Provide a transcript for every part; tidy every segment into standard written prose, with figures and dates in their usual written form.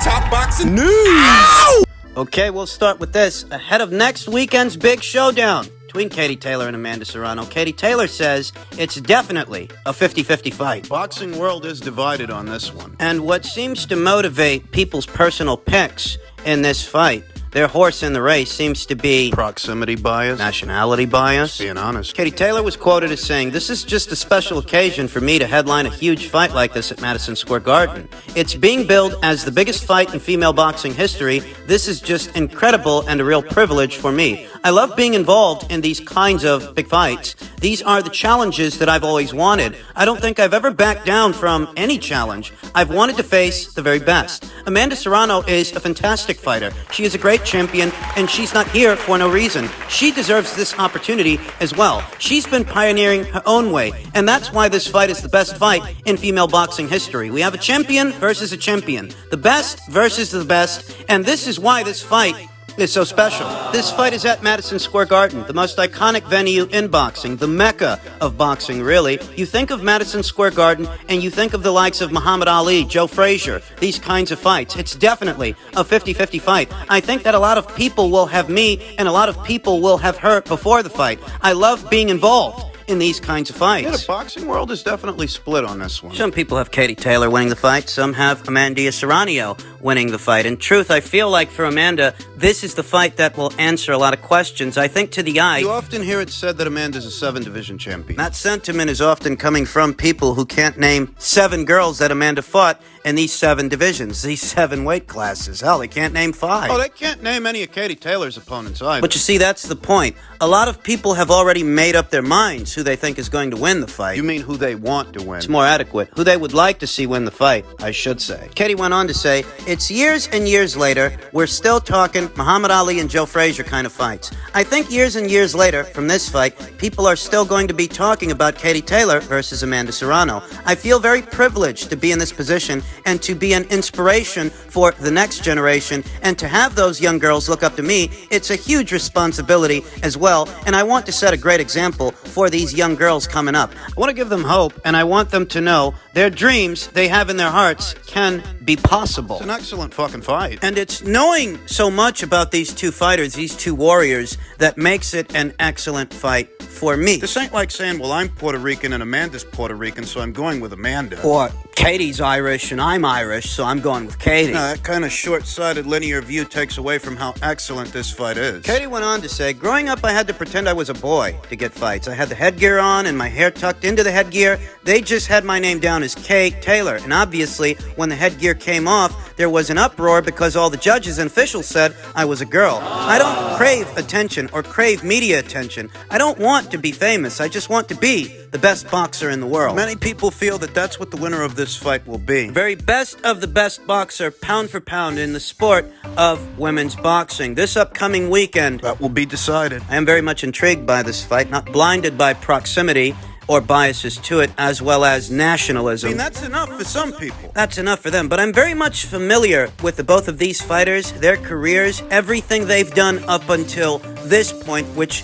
Top boxing news. Ow! Okay, we'll start with this. Ahead of next weekend's big showdown between Katie Taylor and Amanda Serrano, Katie Taylor says it's definitely a 50-50 fight. Boxing world is divided on this one. And what seems to motivate people's personal picks in this fight, their horse in the race, seems to be Proximity bias. nationality bias. Being honest. Katie Taylor was quoted as saying, "This is just a special occasion for me to headline a huge fight like this at Madison Square Garden. It's being billed as the biggest fight in female boxing history. This is just incredible and a real privilege for me. I love being involved in these kinds of big fights. These are the challenges that I've always wanted. I don't think I've ever backed down from any challenge. I've wanted to face the very best. Amanda Serrano is a fantastic fighter. She is a great champion, and she's not here for no reason. She deserves this opportunity as well. She's been pioneering her own way, and that's why this fight is the best fight in female boxing history. We have a champion versus a champion, the best versus the best, and this is why this fight is so special. This fight is at Madison Square Garden, the most iconic venue in boxing, the mecca of boxing, really. You think of Madison Square Garden, and you think of the likes of Muhammad Ali, Joe Frazier, these kinds of fights. It's definitely a 50-50 fight. I think that a lot of people will have me, and a lot of people will have her before the fight. I love being involved in these kinds of fights. Yeah, the boxing world is definitely split on this one. Some people have Katie Taylor winning the fight. Some have Amanda Serrano winning the fight. In truth, I feel like for Amanda, this is the fight that will answer a lot of questions. I think to the eye, You often hear it said that Amanda's a 7-division champion. that sentiment is often coming from people who can't name 7 girls that Amanda fought in these 7 divisions, these 7 weight classes. Hell, they can't name 5. Oh, they can't name any of Katie Taylor's opponents either. But you see, that's the point. A lot of people have already made up their minds who they think is going to win the fight. You mean who they want to win? It's more adequate. Who they would like to see win the fight, I should say. Katie went on to say, it's years and years later, we're still talking Muhammad Ali and Joe Frazier kind of fights. I think years and years later from this fight, people are still going to be talking about Katie Taylor versus Amanda Serrano. I feel very privileged to be in this position and to be an inspiration for the next generation and to have those young girls look up to me. It's a huge responsibility as well, and I want to set a great example for these young girls coming up. I want to give them hope, and I want them to know their dreams they have in their hearts can be possible. It's an excellent fucking fight. And it's knowing so much about these two fighters, these two warriors, that makes it an excellent fight for me. This ain't like saying, well, I'm Puerto Rican and Amanda's Puerto Rican, so I'm going with Amanda. Or Katie's Irish and I'm Irish, so I'm going with Katie. No, that kind of short-sighted linear view takes away from how excellent this fight is. Katie went on to say, growing up, I had to pretend I was a boy to get fights. I had the headgear on and my hair tucked into the headgear. They just had my name down as Kate Taylor. And obviously, when the headgear came off, there was an uproar because all the judges and officials said I was a girl. I don't crave attention or crave media attention. I don't want to be famous. I just want to be the best boxer in the world. Many people feel that that's what the winner of this fight will be. Very best of the best boxer, pound for pound, in the sport of women's boxing. This upcoming weekend, That will be decided. I am very much intrigued by this fight, not blinded by proximity or biases to it, as well as nationalism. I mean, that's enough for some people. That's enough for them, but I'm very much familiar with the both of these fighters, their careers, everything they've done up until this point, which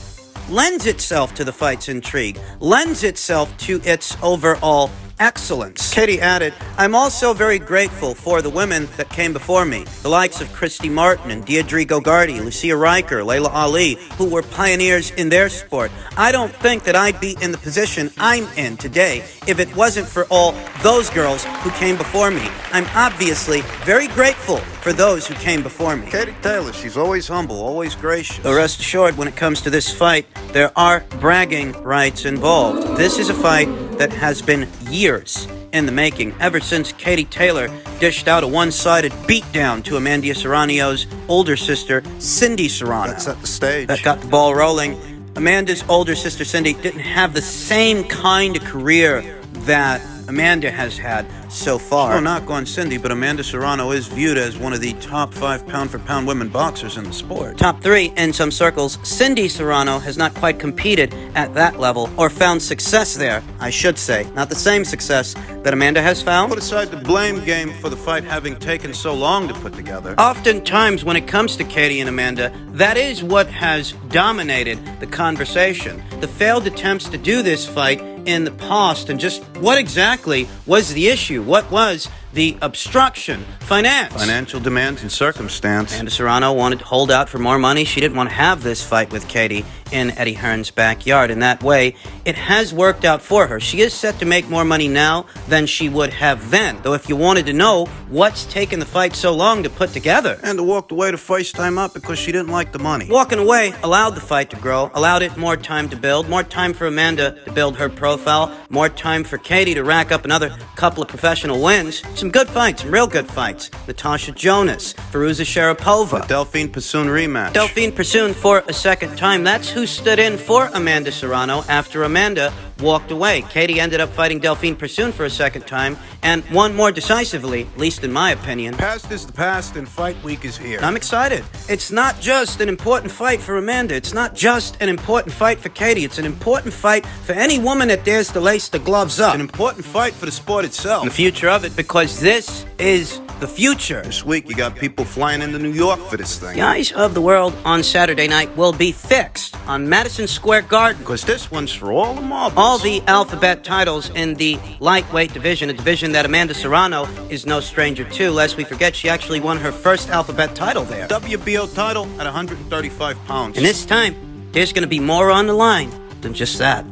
lends itself to the fight's intrigue, lends itself to its overall excellence. Katie added, I'm also very grateful for the women that came before me, the likes of Christy Martin and Deirdre Gogarty, Lucia Riker, Layla Ali, who were pioneers in their sport. I don't think that I'd be in the position I'm in today if it wasn't for all those girls who came before me. I'm obviously very grateful for those who came before me. Katie Taylor, she's always humble, always gracious. But rest assured, when it comes to this fight, there are bragging rights involved. This is a fight that has been years in the making, ever since Katie Taylor dished out a one-sided beatdown to Amanda Serrano's older sister, Cindy Serrano. That set the stage. That got the ball rolling. Amanda's older sister, Cindy, didn't have the same kind of career that Amanda has had so far. No knock on Cindy, but Amanda Serrano is viewed as one of the top 5 pound-for-pound women boxers in the sport. Top 3 in some circles. Cindy Serrano has not quite competed at that level, or found success there, I should say. Not the same success that Amanda has found. Put aside the blame game for the fight having taken so long to put together. Oftentimes, when it comes to Katie and Amanda, that is what has dominated the conversation. The failed attempts to do this fight in the past, and just what exactly was the issue? What was the obstruction, finance. Financial demands and circumstance. Amanda Serrano wanted to hold out for more money. She didn't want to have this fight with Katie in Eddie Hearn's backyard. In that way, it has worked out for her. She is set to make more money now than she would have then. Though if you wanted to know what's taken the fight so long to put together. And walked away to face time up because she didn't like the money. Walking away allowed the fight to grow, allowed it more time to build, more time for Amanda to build her profile, more time for Katie to rack up another couple of professional wins. Some good fights, some real good fights. Natasha Jonas, Firuza Sharapova. Delphine Persoon rematch. Delphine Persoon for a second time. That's who stood in for Amanda Serrano after Amanda walked away. Katie ended up fighting Delphine Persoon for a second time and won more decisively, at least in my opinion. Past is the past and fight week is here. I'm excited. It's not just an important fight for Amanda. It's not just an important fight for Katie. It's an important fight for any woman that dares to lace the gloves up. An important fight for the sport itself. And the future of it, because this is the future. This week you got people flying into New York for this thing. The eyes of the world on Saturday night will be fixed on Madison Square Garden. Because this one's for all the marbles. All the alphabet titles in the lightweight division, a division that Amanda Serrano is no stranger to. Lest we forget, she actually won her first alphabet title there. WBO title at 135 pounds. And this time, there's going to be more on the line than just that.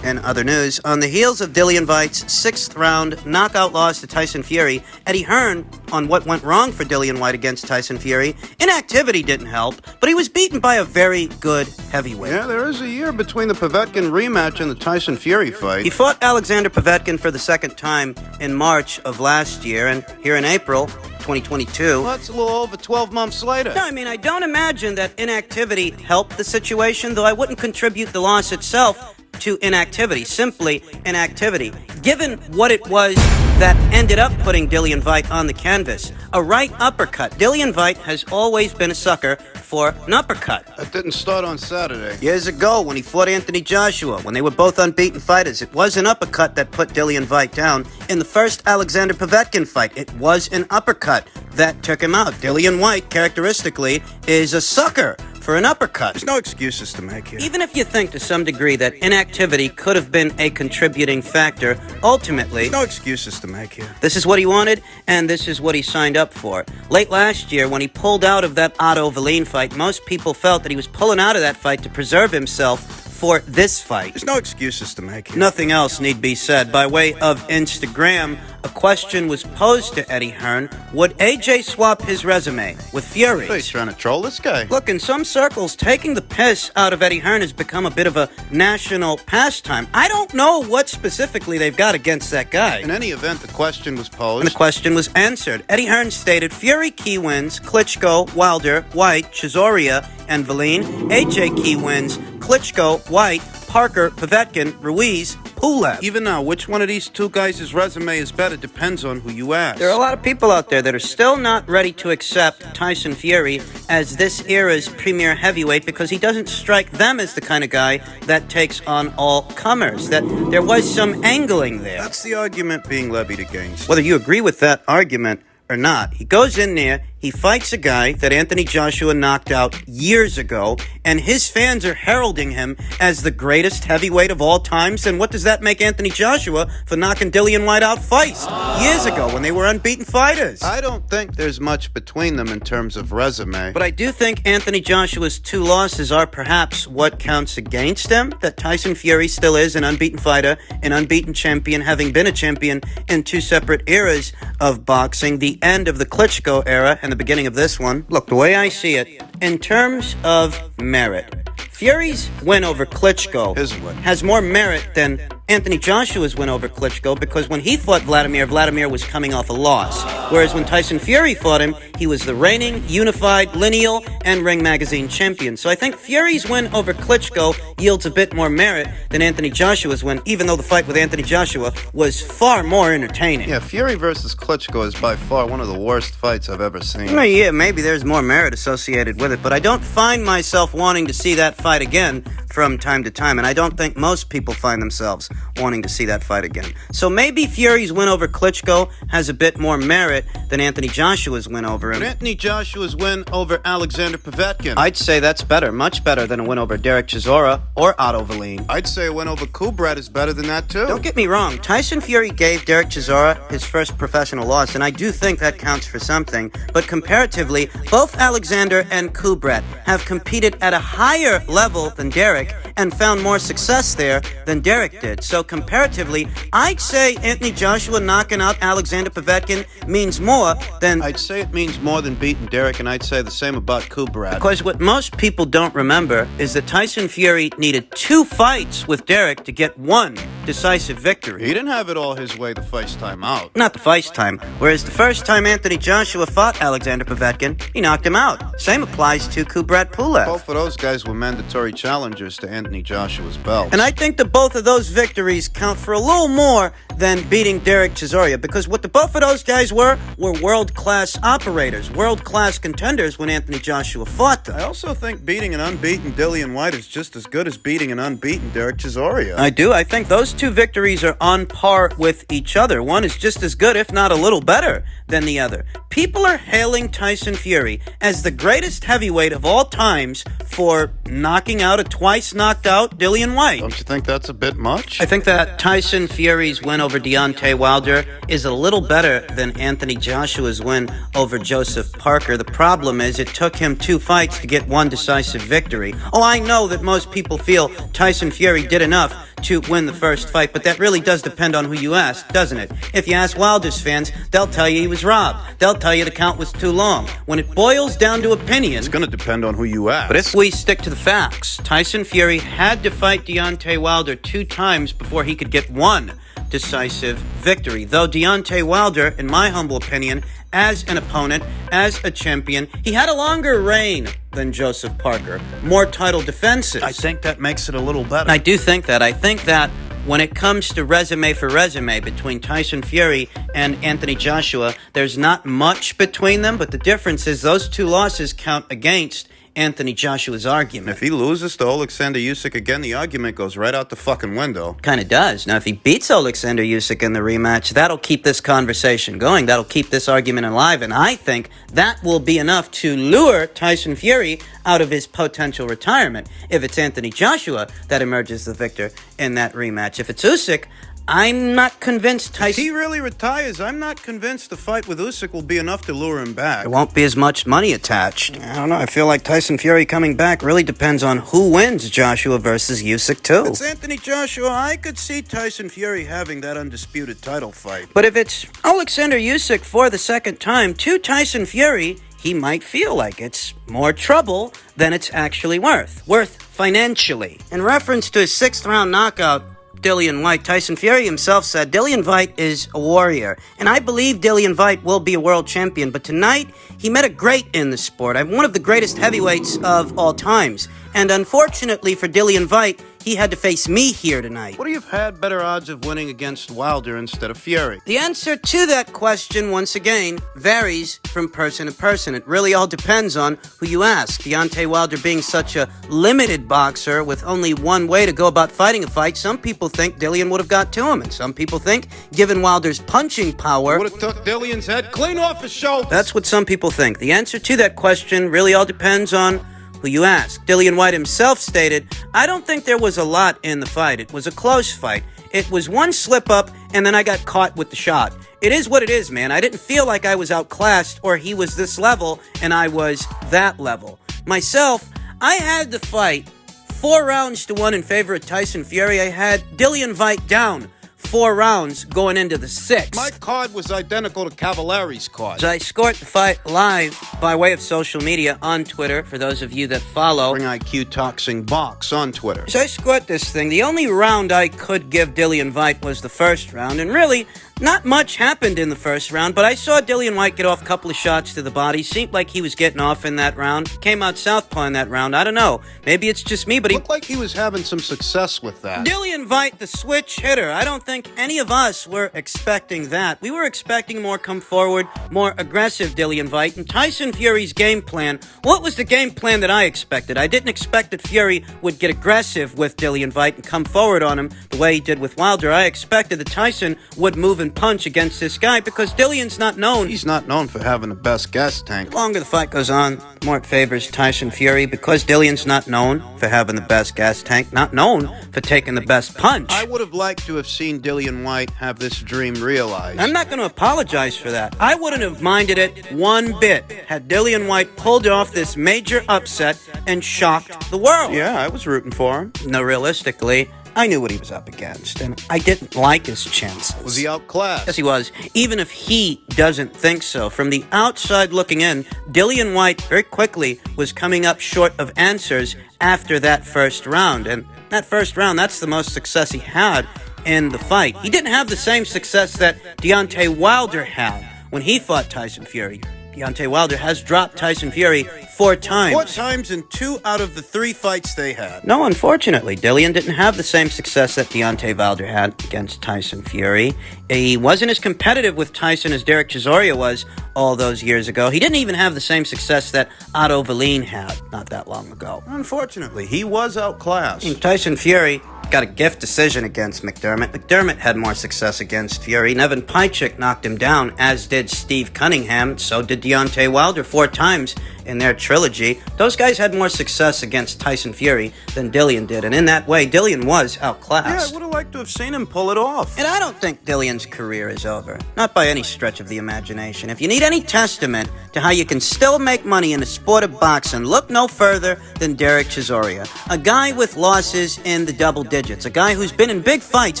In other news, on the heels of Dillian Whyte's 6th round knockout loss to Tyson Fury, Eddie Hearn, on what went wrong for Dillian Whyte against Tyson Fury, inactivity didn't help, but he was beaten by a very good heavyweight. Yeah, there is a year between the Povetkin rematch and the Tyson Fury fight. He fought Alexander Povetkin for the second time in March of last year, and here in April 2022. Well, that's a little over 12 months later. No, I don't imagine that inactivity helped the situation, though I wouldn't contribute the loss itself to inactivity, simply inactivity. Given what it was that ended up putting Dillian Whyte on the canvas, a right uppercut. Dillian Whyte has always been a sucker for an uppercut. That didn't start on Saturday. Years ago, when he fought Anthony Joshua, when they were both unbeaten fighters, it was an uppercut that put Dillian Whyte down. In the first Alexander Povetkin fight, it was an uppercut that took him out. Dillian Whyte, characteristically, is a sucker for an uppercut. There's no excuses to make here. Even if you think to some degree that inactivity could have been a contributing factor, ultimately, There's no excuses to make here. this is what he wanted, and this is what he signed up for. Late last year, when he pulled out of that Otto Wallin fight, most people felt that he was pulling out of that fight to preserve himself for this fight. There's no excuses to make here. Nothing else need be said. By way of Instagram, a question was posed to Eddie Hearn. Would AJ swap his resume with Fury? Hey, he's trying to troll this guy. Look, in some circles, taking the piss out of Eddie Hearn has become a bit of a national pastime. I don't know what specifically they've got against that guy. In any event, the question was posed. And the question was answered. Eddie Hearn stated, Fury key wins, Klitschko, Wilder, Whyte, Chisoria, and Wallin. AJ key wins, Klitschko, Whyte, Parker, Povetkin, Ruiz, Pulev. Even now, which one of these two guys' resume is better depends on who you ask. There are a lot of people out there that are still not ready to accept Tyson Fury as this era's premier heavyweight because he doesn't strike them as the kind of guy that takes on all comers. That there was some angling there. That's the argument being levied against. Whether you agree with that argument or not, he goes in there, he fights a guy that Anthony Joshua knocked out years ago, and his fans are heralding him as the greatest heavyweight of all times. And what does that make Anthony Joshua for knocking Dillian Whyte out twice years ago when they were unbeaten fighters? I don't think there's much between them in terms of resume. But I do think Anthony Joshua's 2 losses are perhaps what counts against him, that Tyson Fury still is an unbeaten fighter, an unbeaten champion, having been a champion in 2 separate eras of boxing, the end of the Klitschko era and the beginning of this one. Look, the way I see it, in terms of merit, Fury's win over Klitschko His win. has more merit than Anthony Joshua's win over Klitschko because when he fought Vladimir was coming off a loss. Whereas when Tyson Fury fought him, he was the reigning, unified, lineal, and Ring Magazine champion. So I think Fury's win over Klitschko yields a bit more merit than Anthony Joshua's win, even though the fight with Anthony Joshua was far more entertaining. Yeah, Fury versus Klitschko is by far one of the worst fights I've ever seen. Well, yeah, maybe there's more merit associated with it, but I don't find myself wanting to see that fight again from time to time, and I don't think most people find themselves wanting to see that fight again. So maybe Fury's win over Klitschko has a bit more merit than Anthony Joshua's win over him. But Anthony Joshua's win over Alexander Povetkin. I'd say that's better, much better than a win over Derek Chisora or Otto Valine. I'd say a win over Kubrat is better than that, too. Don't get me wrong, Tyson Fury gave Derek Chisora his first professional loss, and I do think that counts for something. But comparatively, both Alexander and Kubrat have competed at a higher level than Derek and found more success there than Derek did. So comparatively, I'd say Anthony Joshua knocking out Alexander Povetkin means more than... I'd say it means more than beating Derek, and I'd say the same about Kubrat. Because what most people don't remember is that Tyson Fury needed 2 fights with Derek to get 1 decisive victory. He didn't have it all his way the first time out. Not the first time. Whereas the first time Anthony Joshua fought Alexander Povetkin, he knocked him out. Same applies to Kubrat Pulev. Both of those guys were mandatory challengers to Anthony Joshua's belt. And I think that both of those victories count for a little more than beating Derek Chisora, because what the both of those guys were world-class operators, world-class contenders when Anthony Joshua fought them. I also think beating an unbeaten Dillian Whyte is just as good as beating an unbeaten Derek Chisora. I do. I think those 2 victories are on par with each other. One is just as good, if not a little better, than the other. People are hailing Tyson Fury as the greatest heavyweight of all times for knocking out a twice knocked out Dillian Whyte. Don't you think that's a bit much? I think that Tyson Fury's win over Deontay Wilder is a little better than Anthony Joshua's win over Joseph Parker. The problem is it took him 2 fights to get 1 decisive victory. Oh, I know that most people feel Tyson Fury did enough to win the first fight, but that really does depend on who you ask, doesn't it? If you ask Wilder's fans, they'll tell you he was robbed. They'll tell you the count was too long. When it boils down to opinion... It's going to depend on who you ask. But if we stick to the facts, Tyson Fury had to fight Deontay Wilder 2 times before he could get 1 decisive victory. Though Deontay Wilder, in my humble opinion, as an opponent, as a champion, he had a longer reign than Joseph Parker. More title defenses. I think that makes it a little better. I do think that. I think that when it comes to resume for resume between Tyson Fury and Anthony Joshua, there's not much between them, but the difference is those 2 losses count against Anthony Joshua's argument. If he loses to Alexander Usyk again, the argument goes right out the fucking window. Kinda does. Now, if he beats Alexander Usyk in the rematch, that'll keep this conversation going. That'll keep this argument alive, and I think that will be enough to lure Tyson Fury out of his potential retirement if it's Anthony Joshua that emerges the victor in that rematch. If it's Usyk, I'm not convinced Tyson... If he really retires, I'm not convinced the fight with Usyk will be enough to lure him back. There won't be as much money attached. I don't know. I feel like Tyson Fury coming back really depends on who wins Joshua versus Usyk, too. If it's Anthony Joshua, I could see Tyson Fury having that undisputed title fight. But if it's Alexander Usyk for the second time to Tyson Fury, he might feel like it's more trouble than it's actually worth financially. In reference to his 6th-round knockout, Dillian Whyte, Tyson Fury himself said, Dillian Whyte is a warrior, and I believe Dillian Whyte will be a world champion, but tonight, he met a great in the sport. I'm one of the greatest heavyweights of all times, and unfortunately for Dillian Whyte, he had to face me here tonight. Would he have had better odds of winning against Wilder instead of Fury? The answer to that question, once again, varies from person to person. It really all depends on who you ask. Deontay Wilder being such a limited boxer with only one way to go about fighting a fight, some people think Dillian would have got to him, and some people think, given Wilder's punching power... Would have took Dillian's head clean off his shoulders. That's what some people think. The answer to that question really all depends on who you ask. Dillian Whyte himself stated, I don't think there was a lot in the fight. It was a close fight. It was one slip up, and then I got caught with the shot. It is what it is, man. I didn't feel like I was outclassed, or he was this level, and I was that level. Myself, I had the fight 4 rounds to 1 in favor of Tyson Fury. I had Dillian Whyte down 4 rounds going into the 6th. My card was identical to Cavallari's card. I scored the fight live by way of social media on Twitter, for those of you that follow. Ring IQ Toxing Box on Twitter. So I scored this thing. The only round I could give Dillian Whyte was the first round, and really, Not much happened in the first round, but I saw Dillian Whyte get off a couple of shots to the body. Seemed like he was getting off in that round. Came out southpaw in that round. I don't know. Maybe it's just me, but he Looked like he was having some success with that. Dillian Whyte, the switch hitter. I don't think any of us were expecting that. We were expecting more come forward, more aggressive Dillian Whyte. And Tyson Fury's game plan, what was the game plan that I expected? I didn't expect that Fury would get aggressive with Dillian Whyte and come forward on him the way he did with Wilder. I expected that Tyson would move and punch against this guy because Dillian's not known. He's not known for having the best gas tank. The longer the fight goes on, the more it favors Tyson Fury because Dillian's not known for having the best gas tank, not known for taking the best punch. I would have liked to have seen Dillian Whyte have this dream realized. I'm not going to apologize for that. I wouldn't have minded it one bit had Dillian Whyte pulled off this major upset and shocked the world. Yeah, I was rooting for him. No, realistically, I knew what he was up against, and I didn't like his chances. Was he outclassed? Yes, he was. Even if he doesn't think so. From the outside looking in, Dillian Whyte very quickly was coming up short of answers after that first round. And that first round, that's the most success he had in the fight. He didn't have the same success that Deontay Wilder had when he fought Tyson Fury. Deontay Wilder has dropped Tyson Fury 4 times. 4 times in 2 out of the 3 fights they had. No, unfortunately, Dillian didn't have the same success that Deontay Wilder had against Tyson Fury. He wasn't as competitive with Tyson as Derek Chisora was all those years ago. He didn't even have the same success that Otto Wallin had not that long ago. Unfortunately, he was outclassed. And Tyson Fury got a gift decision against McDermott. McDermott had more success against Fury. Nevin Pajcik knocked him down, as did Steve Cunningham. So did Deontay Wilder 4 times in their trilogy. Those guys had more success against Tyson Fury than Dillian did. And in that way, Dillian was outclassed. Yeah, I would have liked to have seen him pull it off. And I don't think Dillian's career is over. Not by any stretch of the imagination. If you need any testament to how you can still make money in the sport of boxing, look no further than Derek Chisora. A guy with losses in the double digits. A guy who's been in big fights,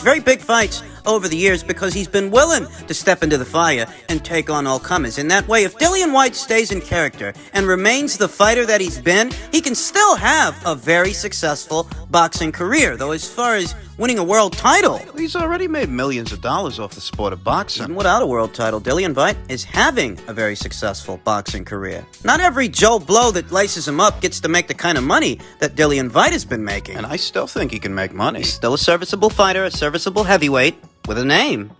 very big fights, over the years because he's been willing to step into the fire and take on all comers. In that way, if Dillian Whyte stays in character and remains the fighter that he's been, he can still have a very successful boxing career. Though as far as winning a world title, He's already made millions of dollars off the sport of boxing. even without a world title, Dillian Whyte is having a very successful boxing career. Not every Joe Blow that laces him up gets to make the kind of money that Dillian Whyte has been making. And I still think he can make money. He's still a serviceable fighter, a serviceable heavyweight with a name.